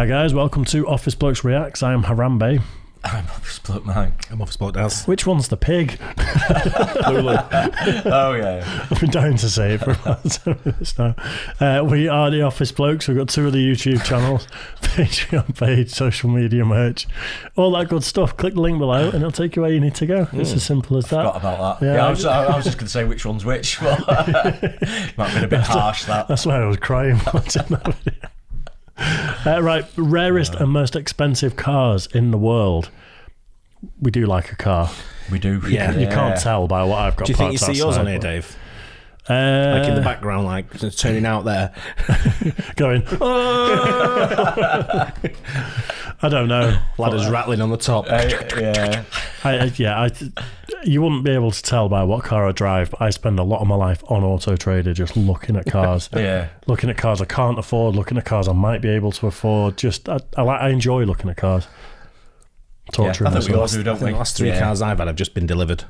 Hi guys, welcome to Office Blokes Reacts. I am Harambe. I'm Office Bloke Mike. I'm Office Bloke Daz. Which one's the pig? Lulu. Oh yeah. I've been dying to say it for this now. We are the Office Blokes. We've got two of the YouTube channels, Patreon page, social media merch, all that good stuff. Click the link below and it'll take you where you need to go. It's as simple as that. Forgot about that. Yeah, I was just going to say which one's which. But might have been a bit harsh, that. That's why I was crying watching that video. Right, rarest and most expensive cars in the world. We do like a car. We do. Yeah, you can't tell by what I've got. Do you think you see yours on here, Dave? Like in the background, like just turning out there, going. I don't know. Ladders rattling on the top. You wouldn't be able to tell by what car I drive, but I spend a lot of my life on Auto Trader just looking at cars. Looking at cars I can't afford, looking at cars I might be able to afford. Just I enjoy looking at cars. Torturing I think we all myself. do, don't we? The last three cars I've had have just been delivered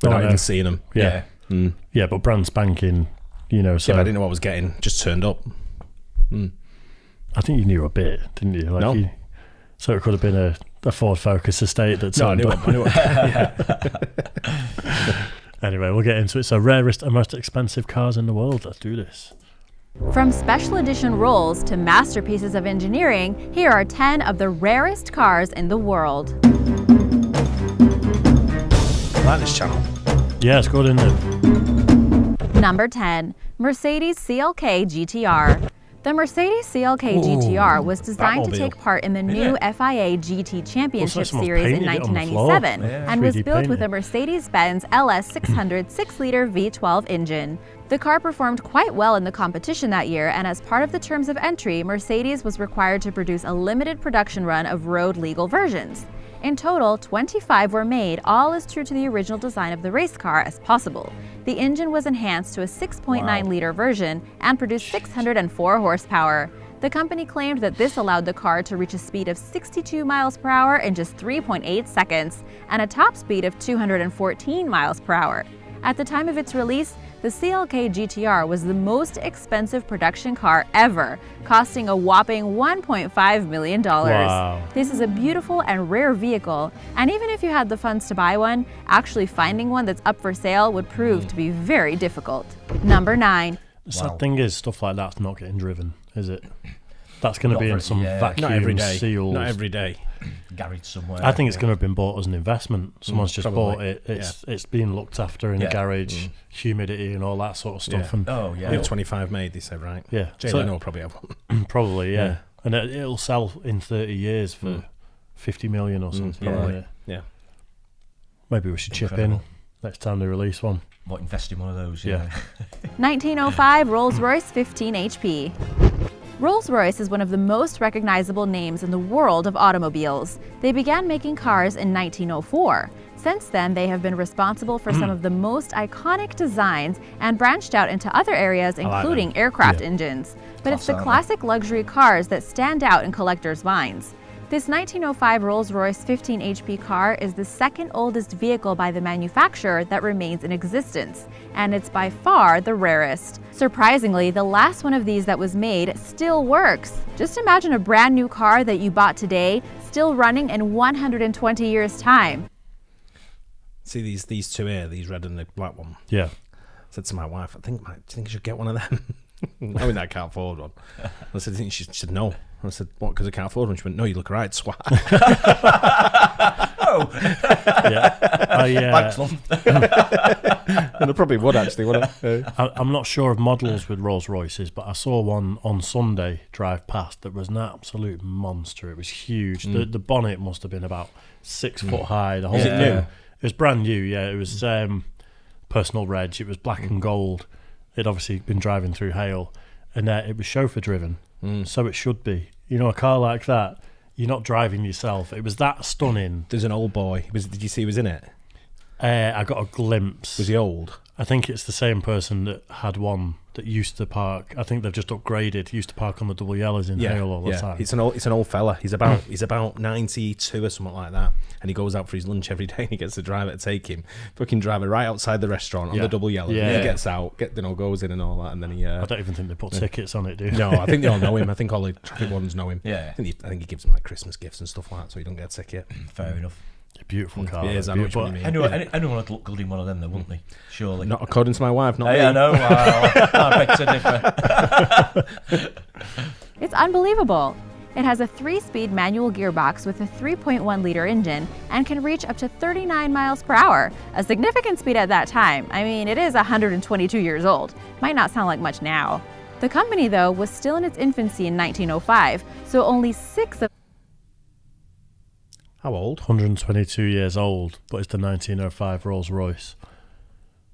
without even seeing them. Yeah. Yeah, but brand spanking, you know. So yeah, but I didn't know what I was getting. Just turned up. I think you knew a bit, didn't you? Like No. So it could have been a Ford Focus estate that No, I knew it. Anyway, we'll get into it. So rarest and most expensive cars in the world. Let's do this. From special edition rolls to masterpieces of engineering, here are 10 of the rarest cars in the world. I like this channel. Yeah, it's good, isn't it? Number 10. Mercedes CLK GTR. The Mercedes CLK GTR was designed to take part in the new FIA GT Championship Series in 1997 and was built with a Mercedes-Benz LS 600 6-liter V12 engine. The car performed quite well in the competition that year, and as part of the terms of entry, Mercedes was required to produce a limited production run of road-legal versions. In total, 25 were made, all as true to the original design of the race car as possible. The engine was enhanced to a 6.9-liter version and produced 604 horsepower. The company claimed that this allowed the car to reach a speed of 62 miles per hour in just 3.8 seconds and a top speed of 214 miles per hour. At the time of its release, the CLK GTR was the most expensive production car ever, costing a whopping $1.5 million. Wow. This is a beautiful and rare vehicle, and even if you had the funds to buy one, actually finding one that's up for sale would prove to be very difficult. Number 9. The sad thing is, stuff like that's not getting driven, is it? That's going to be in some vacuum Not every day. seals. Not every day. Garage somewhere. I think it's going to have been bought as an investment. Someone's just bought it. It's being looked after in a garage, humidity and all that sort of stuff. And We have 25 made, they said, right? yeah, Jay Leno will probably have one. probably, yeah. And it'll sell in 30 years for 50 million or something. Probably. Yeah. Maybe we should chip in next time they release one. What, invest in one of those? 1905 Rolls-Royce 15 HP. Rolls-Royce is one of the most recognizable names in the world of automobiles. They began making cars in 1904. Since then, they have been responsible for some of the most iconic designs and branched out into other areas, including aircraft engines. But it's the classic luxury cars that stand out in collectors' minds. This 1905 Rolls-Royce 15 HP car is the second oldest vehicle by the manufacturer that remains in existence, and it's by far the rarest. Surprisingly, the last one of these that was made still works. Just imagine a brand new car that you bought today still running in 120 years' time. See these two here, these red and the black one. Yeah. I said to my wife, do you think you should get one of them? Knowing that I can't afford one. I said, she said no. I said, what, because I can't afford one? She went, no, you look right, swat. Oh. Thanks, Mum. And I probably would, actually, wouldn't I? I'm not sure of models with Rolls Royces, but I saw one on Sunday drive past that was an absolute monster. It was huge. The bonnet must have been about 6 foot high. The whole Is it new? It was brand new, yeah. It was personal reg. It was black and gold. It'd obviously been driving through hail, and it was chauffeur driven. So it should be. You know, a car like that, you're not driving yourself. It was that stunning. There's an old boy. Did you see he was in it? I got a glimpse. Was he old? I think it's the same person that had one that used to park. I think they've just upgraded. Used to park on the double yellows in Hale all the time. It's an old fella. He's about 92 or something like that, and he goes out for his lunch every day. And he gets the driver to take him, fucking driver right outside the restaurant on the double yellow. Yeah. He gets out, goes in and all that, and then he. I don't even think they put tickets on it, do they? No, I think they all know him. I think all the traffic wardens know him. Yeah. I think he gives them like Christmas gifts and stuff like that, so he don't get a ticket. Fair enough. A beautiful car. Yeah, I know which one you mean. Anyone would look good in one of them, though, wouldn't they? Surely. Not according to my wife. Not me. I know. I beg to differ. It's unbelievable. It has a 3-speed manual gearbox with a 3.1-liter engine and can reach up to 39 miles per hour, a significant speed at that time. I mean, it is 122 years old. Might not sound like much now. The company, though, was still in its infancy in 1905, so only 6 of How old? 122 years old, but it's the 1905 Rolls Royce.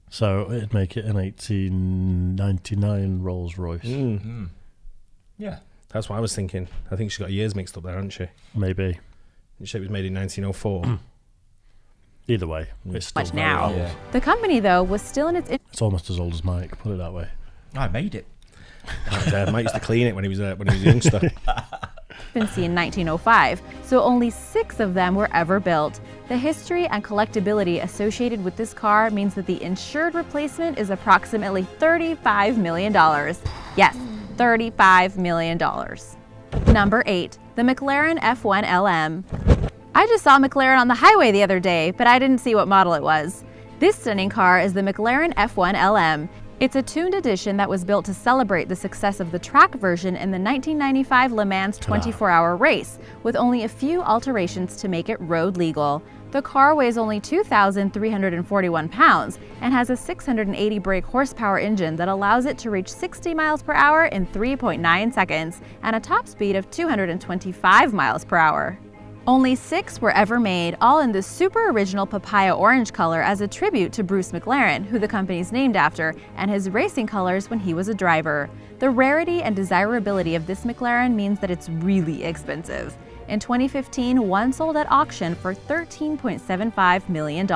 So it'd make it an 1899 Rolls Royce. Yeah. That's what I was thinking. I think she's got years mixed up there, hasn't she? Maybe. She was made in 1904. Either way, it's still much very now. old. Yeah. The company, though, was still in its It's almost as old as Mike, put it that way. I made it. Mike used to clean it when he was a youngster. infancy in 1905, so only 6 of them were ever built. The history and collectability associated with this car means that the insured replacement is approximately $35 million. Yes, $35 million. Number 8, the McLaren F1 LM. I just saw McLaren on the highway the other day, but I didn't see what model it was. This stunning car is the McLaren F1 LM. It's a tuned edition that was built to celebrate the success of the track version in the 1995 Le Mans 24-hour race, with only a few alterations to make it road legal. The car weighs only 2,341 pounds and has a 680 brake horsepower engine that allows it to reach 60 miles per hour in 3.9 seconds and a top speed of 225 miles per hour. Only 6 were ever made, all in this super original papaya orange color as a tribute to Bruce McLaren, who the company's named after, and his racing colors when he was a driver. The rarity and desirability of this McLaren means that it's really expensive. In 2015, one sold at auction for $13.75 million.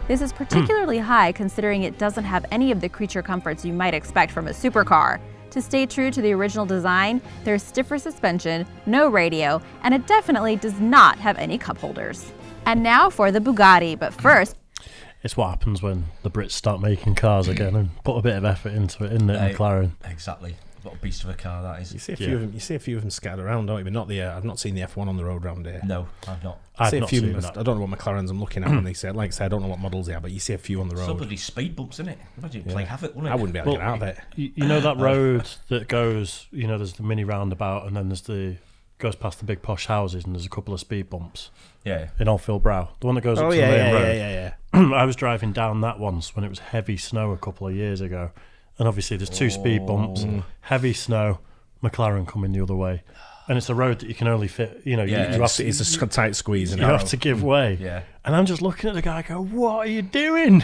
This is particularly high considering it doesn't have any of the creature comforts you might expect from a supercar. To stay true to the original design, there's stiffer suspension, no radio, and it definitely does not have any cup holders. And now for the Bugatti, but first... It's what happens when the Brits start making cars again and put a bit of effort into it, isn't it, McLaren? Exactly. What a beast of a car that is. You see a few of them. You see a few of them scattered around, don't you? But not the. I've not seen the F1 on the road round here. No, I've not. I've not seen that. I don't know what McLarens I'm looking at when they say. Like I said, I don't know what models they are, but you see a few on the road. Some bloody speed bumps, isn't it? Imagine play havoc, wouldn't it? I wouldn't be able to get out of it. You know that road that goes, there's the mini roundabout and then there's goes past the big posh houses and there's a couple of speed bumps. Yeah. In Oldfield Brow. The one that goes up to the main road. I was driving down that once when it was heavy snow a couple of years ago. And obviously there's 2 speed bumps, heavy snow, McLaren coming the other way. And it's a road that you can only fit, you have to, it's a tight squeeze. You have to give way. Yeah. And I'm just looking at the guy go, what are you doing?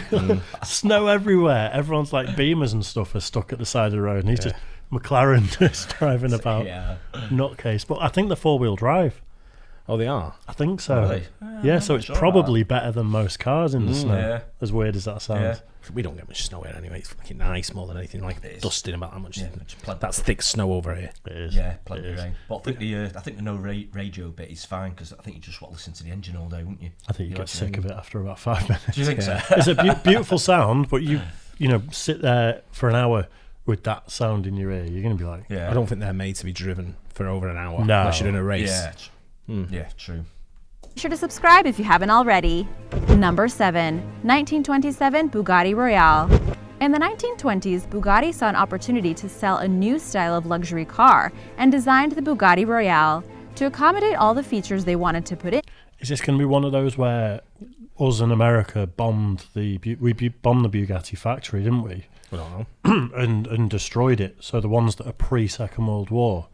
Snow everywhere. Everyone's like Beamers and stuff are stuck at the side of the road. And he's just McLaren just driving about. Yeah. Nutcase. But I think they're 4-wheel drive. Oh, they are? I think so. Are they? Yeah, so it's probably better than most cars in the snow. Yeah. As weird as that sounds. Yeah. We don't get much snow here anyway. It's fucking nice more than anything. Like dusting about how much. Yeah, That's thick snow over here. It is. Yeah, plenty of rain. But I think the no radio bit is fine because I think you just want to listen to the engine all day, wouldn't you? I think you get sick of it after about 5 minutes. Do you think so? It's a beautiful sound, but you sit there for an hour with that sound in your ear, you're going to be like... Yeah. I don't think they're made to be driven for over an hour. No. Unless you're in a race. Yeah. Yeah, true. Be sure to subscribe if you haven't already. Number 7, 1927 Bugatti Royale. In the 1920s, Bugatti saw an opportunity to sell a new style of luxury car and designed the Bugatti Royale to accommodate all the features they wanted to put in. Is this going to be one of those where us in America bombed the Bugatti factory, didn't we? I don't know. and destroyed it. So the ones that are pre-Second World War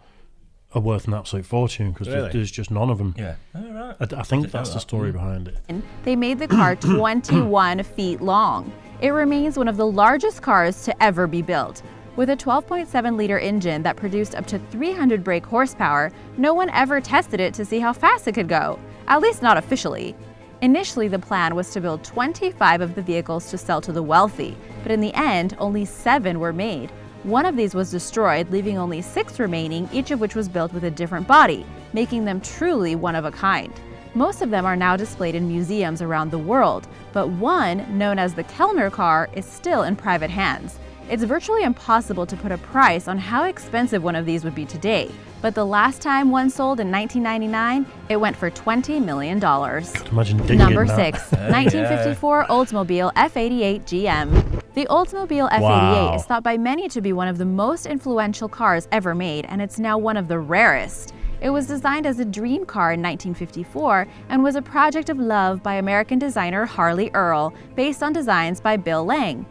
are worth an absolute fortune because there's just none of them. Yeah. All right. I think that's the story behind it. They made the car 21 feet long. It remains one of the largest cars to ever be built. With a 12.7-liter engine that produced up to 300 brake horsepower, no one ever tested it to see how fast it could go, at least not officially. Initially, the plan was to build 25 of the vehicles to sell to the wealthy, but in the end, only 7 were made. One of these was destroyed, leaving only 6 remaining, each of which was built with a different body, making them truly one of a kind. Most of them are now displayed in museums around the world, but one, known as the Kellner car, is still in private hands. It's virtually impossible to put a price on how expensive one of these would be today, but the last time one sold in 1999, it went for $20 million. Imagine digging Number that. 6, 1954 Oldsmobile F88 GM. The Oldsmobile F88 Wow. is thought by many to be one of the most influential cars ever made, and it's now one of the rarest. It was designed as a dream car in 1954 and was a project of love by American designer Harley Earl, based on designs by Bill Lang.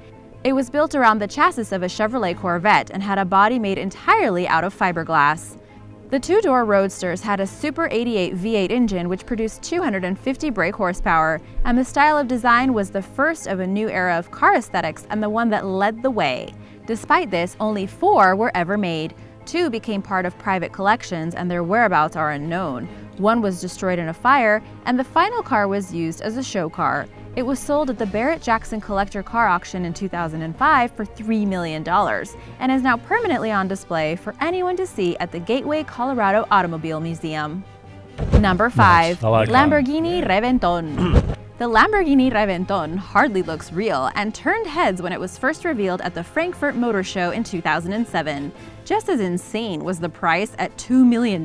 It was built around the chassis of a Chevrolet Corvette and had a body made entirely out of fiberglass. The two-door Roadsters had a Super 88 V8 engine which produced 250 brake horsepower, and the style of design was the first of a new era of car aesthetics and the one that led the way. Despite this, only 4 were ever made. 2 became part of private collections and their whereabouts are unknown. 1 was destroyed in a fire, and the final car was used as a show car. It was sold at the Barrett-Jackson Collector Car Auction in 2005 for $3 million and is now permanently on display for anyone to see at the Gateway, Colorado Automobile Museum. Number 5, Nice. I like that. Lamborghini Reventón. The Lamborghini Reventón hardly looks real and turned heads when it was first revealed at the Frankfurt Motor Show in 2007. Just as insane was the price at $2 million,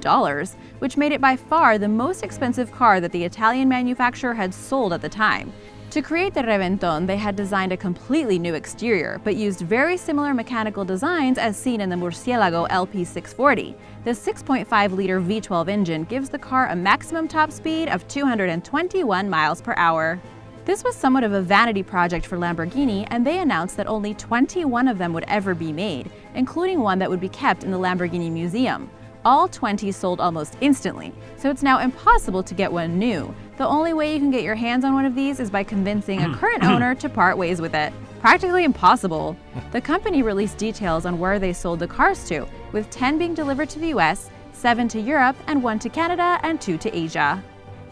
which made it by far the most expensive car that the Italian manufacturer had sold at the time. To create the Reventón, they had designed a completely new exterior, but used very similar mechanical designs as seen in the Murcielago LP640. The 6.5-liter V12 engine gives the car a maximum top speed of 221 miles per hour. This was somewhat of a vanity project for Lamborghini, and they announced that only 21 of them would ever be made, including one that would be kept in the Lamborghini Museum. All 20 sold almost instantly, so it's now impossible to get one new. The only way you can get your hands on one of these is by convincing a current owner to part ways with it. Practically impossible. The company released details on where they sold the cars to, with 10 being delivered to the US, 7 to Europe, and 1 to Canada, and 2 to Asia.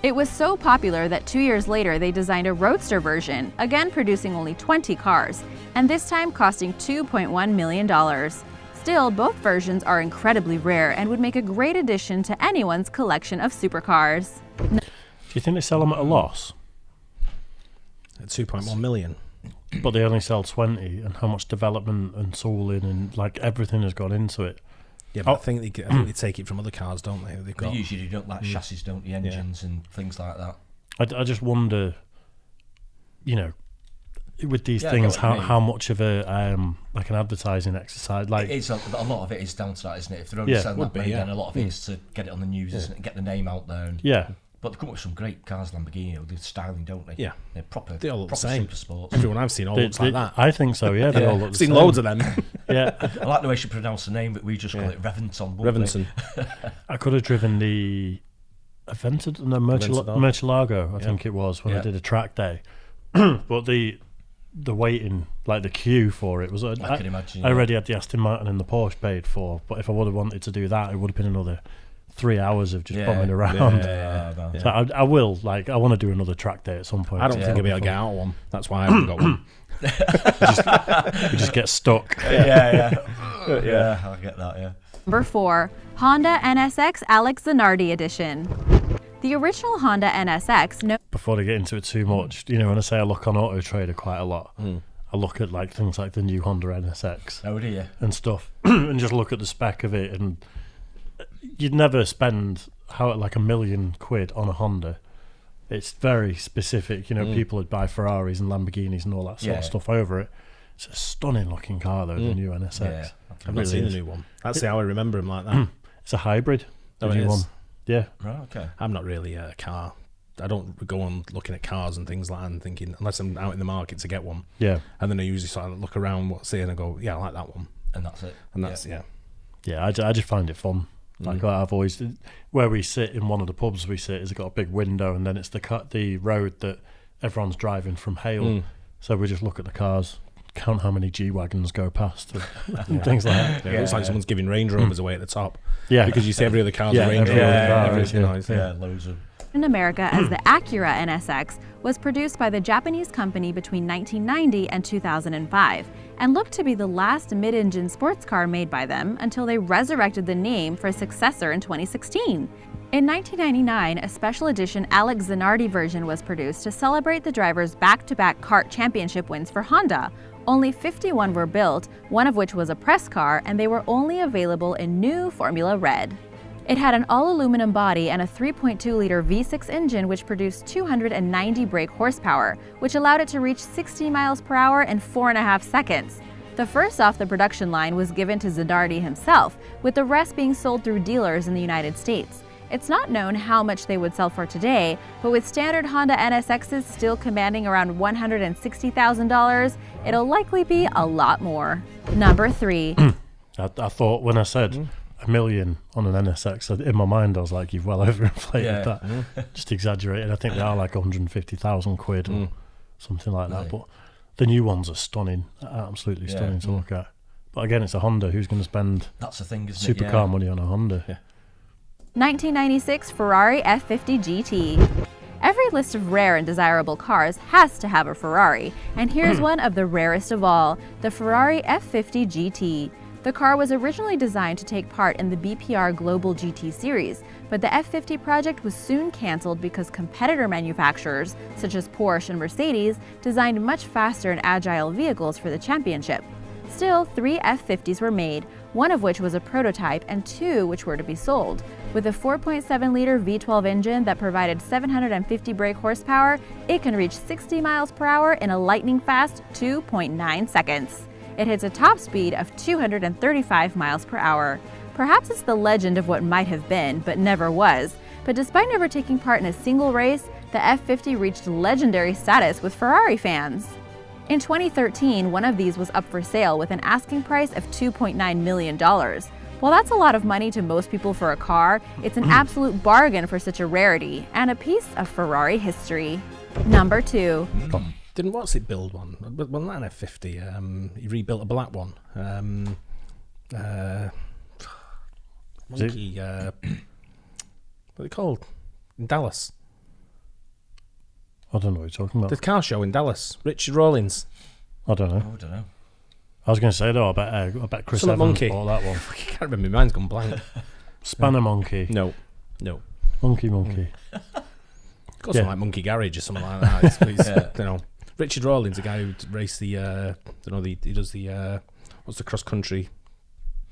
It was so popular that 2 years later they designed a roadster version, again producing only 20 cars, and this time costing $2.1 million. Still, both versions are incredibly rare and would make a great addition to anyone's collection of supercars. Do you think they sell them at a loss? At 2.1 million. But they only sell 20, and how much development and tooling and like everything has gone into it. Yeah, but I think they take it from other cars, don't they? They've got. They usually don't, like chassis, don't the engines and things like that. I just wonder, you know, with these Yeah, I things, get what you mean. how much of a like an advertising exercise, like It's a lot of it is down to that, isn't it? If they're only Yeah, selling would that be, many, yeah. then a lot of it is to get it on the news, isn't it? And get the name out there. yeah, But they come up with some great cars, Lamborghini. They're styling, don't they? Yeah. They're proper. They all look the proper same. super sports. Everyone I've seen all looks like that. I think so. Yeah, they all look I've the seen same. loads of them. Yeah, I like the way she pronounced the name, but we just call it Reventon. wouldn't we? Revenson. I could have driven the Aventador. Murcielago, I think it was, when I Yeah. did a track day. But the waiting, like the queue for it was. I can imagine. I already had the Aston Martin and the Porsche paid for, but if I would have wanted to do that, it would have been another 3 hours of just bumming around. Yeah. So I will, like, I want to do another track day at some point. I don't think I'll be able to get out of one. That's why I haven't got one. We just get stuck. Yeah, I get that. Yeah. Number 4, Honda NSX Alex Zanardi Edition. The original Honda NSX, Before I get into it too much, you know, when I say I look on Auto Trader quite a lot, I look at like things like the new Honda NSX Oh, do you? and stuff, and just look at the spec of it, and you'd never spend like £1 million on a Honda. It's very specific, you know. People would buy Ferraris and Lamborghinis and all that sort of stuff over it. It's a stunning looking car though, the new NSX. Yeah. I've not seen the new one. That's how I remember him like that. It's a hybrid. Oh, the it new is? one. Yeah. Right. Okay. I'm not really a car. I don't go on looking at cars and things like that and thinking, unless I'm out in the market to get one. Yeah. And then I usually sort of look around what's here and I go, yeah, I like that one. And that's it. And that's, yeah. Yeah, I just find it fun. Like I've always, where we sit in one of the pubs we sit is got a big window, and then it's the road that everyone's driving from Hale. So we just look at the cars, count how many G-Wagons go past and things like that. It looks like someone's giving Range Rovers away at the top. Yeah. Because you see every other car's Yeah, a Range every Rover. other car Every- is, you know, yeah. it's- Yeah, loads of. in America as the Acura NSX, was produced by the Japanese company between 1990 and 2005. and looked to be the last mid-engine sports car made by them until they resurrected the name for a successor in 2016. In 1999, a special edition Alex Zanardi version was produced to celebrate the driver's back-to-back kart championship wins for Honda. Only 51 were built, one of which was a press car, and they were only available in new Formula Red. It had an all-aluminum body and a 3.2-liter V6 engine which produced 290 brake horsepower, which allowed it to reach 60 miles per hour in 4.5 seconds. The first off the production line was given to Zanardi himself, with the rest being sold through dealers in the United States. It's not known how much they would sell for today, but with standard Honda NSXs still commanding around $160,000, it'll likely be a lot more. Number 3. I thought when I said $1 million on an NSX, in my mind I was like, you've well overinflated that. Just exaggerated. I think they are like 150,000 quid or something like that. But the new ones are stunning, absolutely stunning to look at. But again, it's a Honda. Who's going to spend That's the thing, isn't supercar money on a Honda? 1996 Ferrari F50 GT. Every list of rare and desirable cars has to have a Ferrari, and here's one of the rarest of all, the Ferrari F50 GT. The car was originally designed to take part in the BPR Global GT series, but the F50 project was soon canceled because competitor manufacturers, such as Porsche and Mercedes, designed much faster and agile vehicles for the championship. Still, 3 F50s were made, one of which was a prototype and 2 which were to be sold. With a 4.7-liter V12 engine that provided 750 brake horsepower, it can reach 60 miles per hour in a lightning-fast 2.9 seconds. It hits a top speed of 235 miles per hour. Perhaps it's the legend of what might have been, but never was. But despite never taking part in a single race, the F50 reached legendary status with Ferrari fans. In 2013, one of these was up for sale with an asking price of $2.9 million. While that's a lot of money to most people for a car, it's an absolute bargain for such a rarity and a piece of Ferrari history. Number 2. Didn't what's it build one? Well, not an F50. He rebuilt a black one. Monkey. What are they called? In Dallas. I don't know what you're talking about. The car show in Dallas. Richard Rawlins. I don't know. I don't know. I was going to say though, I bet Chris Summit Evans Monkey. bought that one. I can't remember. My mind's gone blank. Spanner Monkey. No. Monkey. Got something like Monkey Garage or something like that. It's, you know, Richard Rawlins, the guy who raced the, he does the, what's the cross country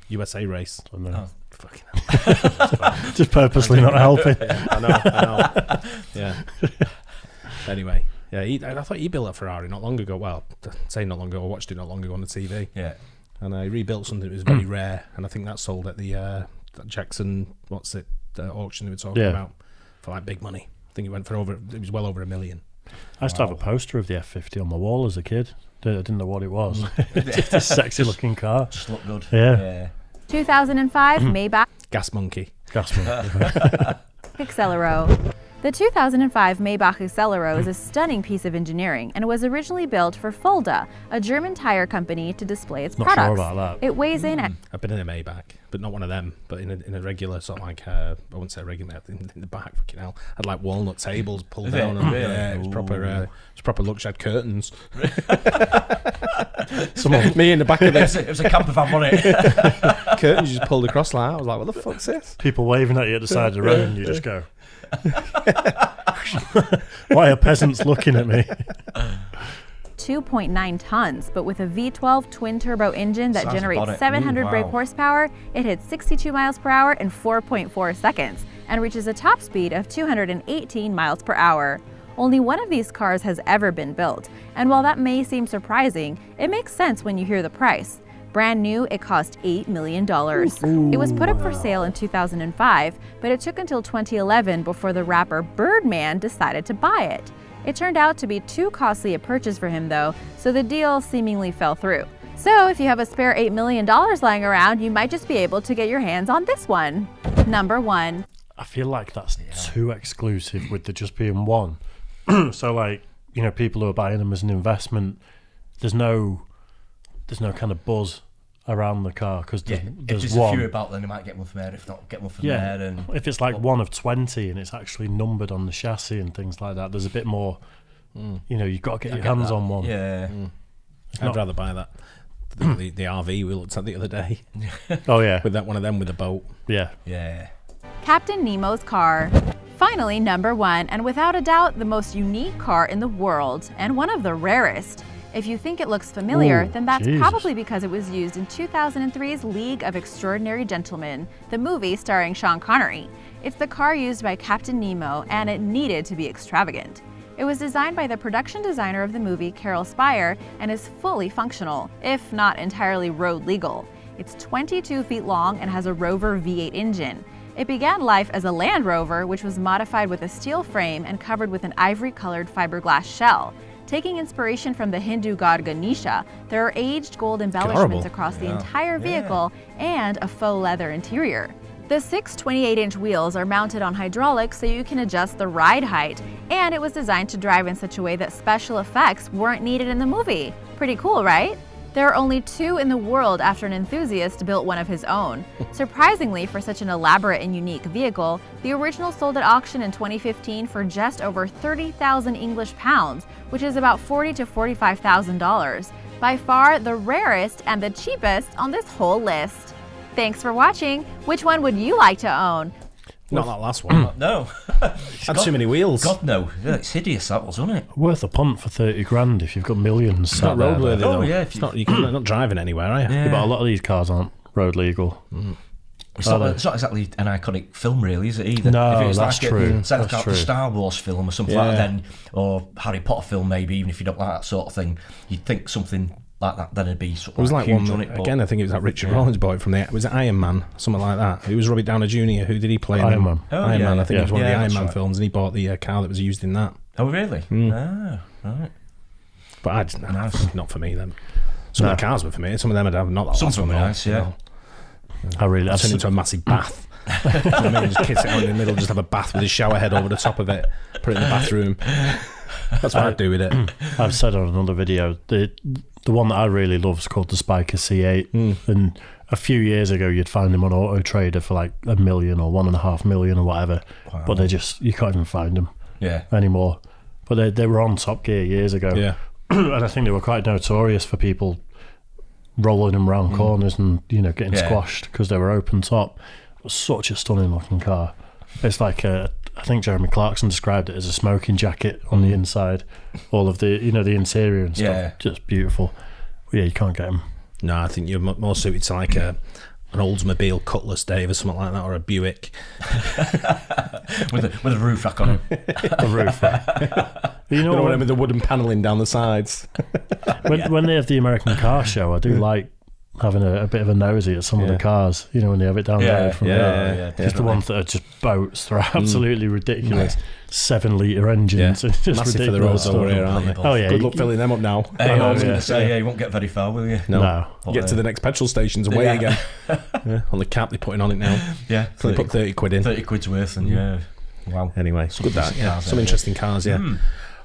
USA race? I don't know. Oh. Fucking hell. Just purposely not helping. Yeah, I know. Yeah. Anyway, I thought he built a Ferrari not long ago. Well, say not long ago, I watched it not long ago on the TV. Yeah. And I rebuilt something that was very rare, and I think that sold at the Jackson, the auction they were talking about, for like big money. I think it was well over $1 million. I used to have a poster of the F50 on my wall as a kid. I didn't know what it was. Just a sexy looking car. Just looked good. Yeah. 2005 Maybach Gas Monkey. Accelero. The 2005 Maybach Accelero is a stunning piece of engineering and was originally built for Fulda, a German tire company, to display its Not products. sure about that. It weighs in at I've been in a Maybach, but not one of them, but in a regular sort of like, I wouldn't say regular, in the back, fucking hell. Had like walnut tables pulled down. And, really? Yeah, it was proper luxury. Had curtains. Someone, Me in the back of It was a camper van, wasn't it? curtains just pulled across like that. I was like, what the fuck's this? people waving at you at the side of the road and you just go, why are peasants looking at me? 2.9 tons, but with a V12 twin-turbo engine that Sounds generates about it. 700 Ooh, brake wow. horsepower, it hits 62 miles per hour in 4.4 seconds and reaches a top speed of 218 miles per hour. Only one of these cars has ever been built, and while that may seem surprising, it makes sense when you hear the price. Brand new, it cost $8 million. It was put up for sale in 2005, but it took until 2011 before the rapper Birdman decided to buy it. It turned out to be too costly a purchase for him though, so the deal seemingly fell through. So if you have a spare $8 million lying around, you might just be able to get your hands on this one. Number 1. I feel like that's too exclusive with there just being one. So like, you know, people who are buying them as an investment, there's no kind of buzz around the car because If there's there's one. a few about, then they might get one from there. If not, get one from Yeah, there. And if it's like one of 20 and it's actually numbered on the chassis and things like that, there's a bit more. You know, you've got to get your hands on one. Yeah. I'd rather buy that. the RV we looked at the other day. Oh yeah, With that one of them with a boat. yeah. Yeah. Captain Nemo's car. Finally, number 1, and without a doubt, the most unique car in the world, and one of the rarest. If you think it looks familiar, Ooh, then that's Jesus. probably because it was used in 2003's League of Extraordinary Gentlemen, the movie starring Sean Connery. It's the car used by Captain Nemo, and it needed to be extravagant. It was designed by the production designer of the movie, Carol Spire, and is fully functional, if not entirely road legal. It's 22 feet long and has a Rover V8 engine. It began life as a Land Rover, which was modified with a steel frame and covered with an ivory-colored fiberglass shell. Taking inspiration from the Hindu god Ganesha, there are aged gold embellishments across the entire vehicle and a faux leather interior. The 6 28-inch wheels are mounted on hydraulics so you can adjust the ride height, and it was designed to drive in such a way that special effects weren't needed in the movie. Pretty cool, right? There are only 2 in the world after an enthusiast built one of his own. Surprisingly, for such an elaborate and unique vehicle, the original sold at auction in 2015 for just over 30,000 English pounds, which is about $40,000 to $45,000. By far the rarest and the cheapest on this whole list. Thanks for watching. Which one would you like to own? Not that last one. No. Had too many wheels. God, no. Yeah, it's hideous, that was, wasn't it? Worth a punt for 30 grand if you've got millions. It's not roadworthy though. Oh, yeah, It's not, you're not driving anywhere, are you? Yeah. Yeah, but a lot of these cars aren't road legal. It's not exactly an iconic film, really, is it either? No, if it was that's like true. It's like That's a true. Star Wars film or something like that, then, or Harry Potter film, maybe, even if you don't like that sort of thing, you'd think something like that, then it'd be sort of It was like huge one, on it. But again, I think it was that Richard Rollins boy from was it Iron Man? Something like that. It was Robert Downey Jr. Who did he play in Iron them? Man. Oh, Iron yeah, Man, I think it was one of the yeah, Iron that's Man right. films, and he bought the car that was used in that. Oh, really? Ah, right. But not for me, then. Some of the cars were for me, some of them I'd have not that Some last of them one, are though, nice, you yeah. know. I Turn into a massive bath. You know what I mean? Just kiss it out in the middle, just have a bath with a shower head over the top of it, put it in the bathroom. That's what I'd do with it. I've said on another video, the one that I really love is called the Spiker C8. And a few years ago, you'd find them on Auto Trader for like $1 million or $1.5 million or whatever. Wow. But you can't even find them anymore. But they were on Top Gear years ago. Yeah. And I think they were quite notorious for people rolling them round corners and getting squashed because they were open top. It was such a stunning looking car. It's like I think Jeremy Clarkson described it as a smoking jacket on the inside. All of the the interior and stuff, just beautiful. But yeah, you can't get them. No, I think you're more suited to like an Oldsmobile Cutlass, Dave, or something like that, or a Buick with a roof rack on it. A roof rack. You know what I mean, with the wooden panelling down the sides. When they have the American car show, I do like having a bit of a nosy at some of the cars, when they have it down the road from there. Just the ones that are just boats, they're absolutely ridiculous. 7-litre engines. It's just Massive for the ridiculous roads over here, aren't they? Oh yeah. Good luck filling them up now. Hey, I was going to say, you won't get very far, will you? No. Get to the next petrol stations away again. On the cap they're putting on it now. Yeah. They put 30 quid in. 30 quid's worth, and wow. Anyway, it's good that. Yeah. Some interesting cars, yeah.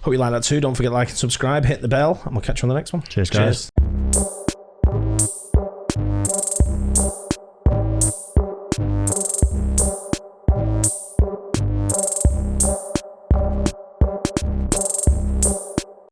Hope you like that too. Don't forget to like and subscribe, hit the bell, and we'll catch you on the next one. Cheers, guys.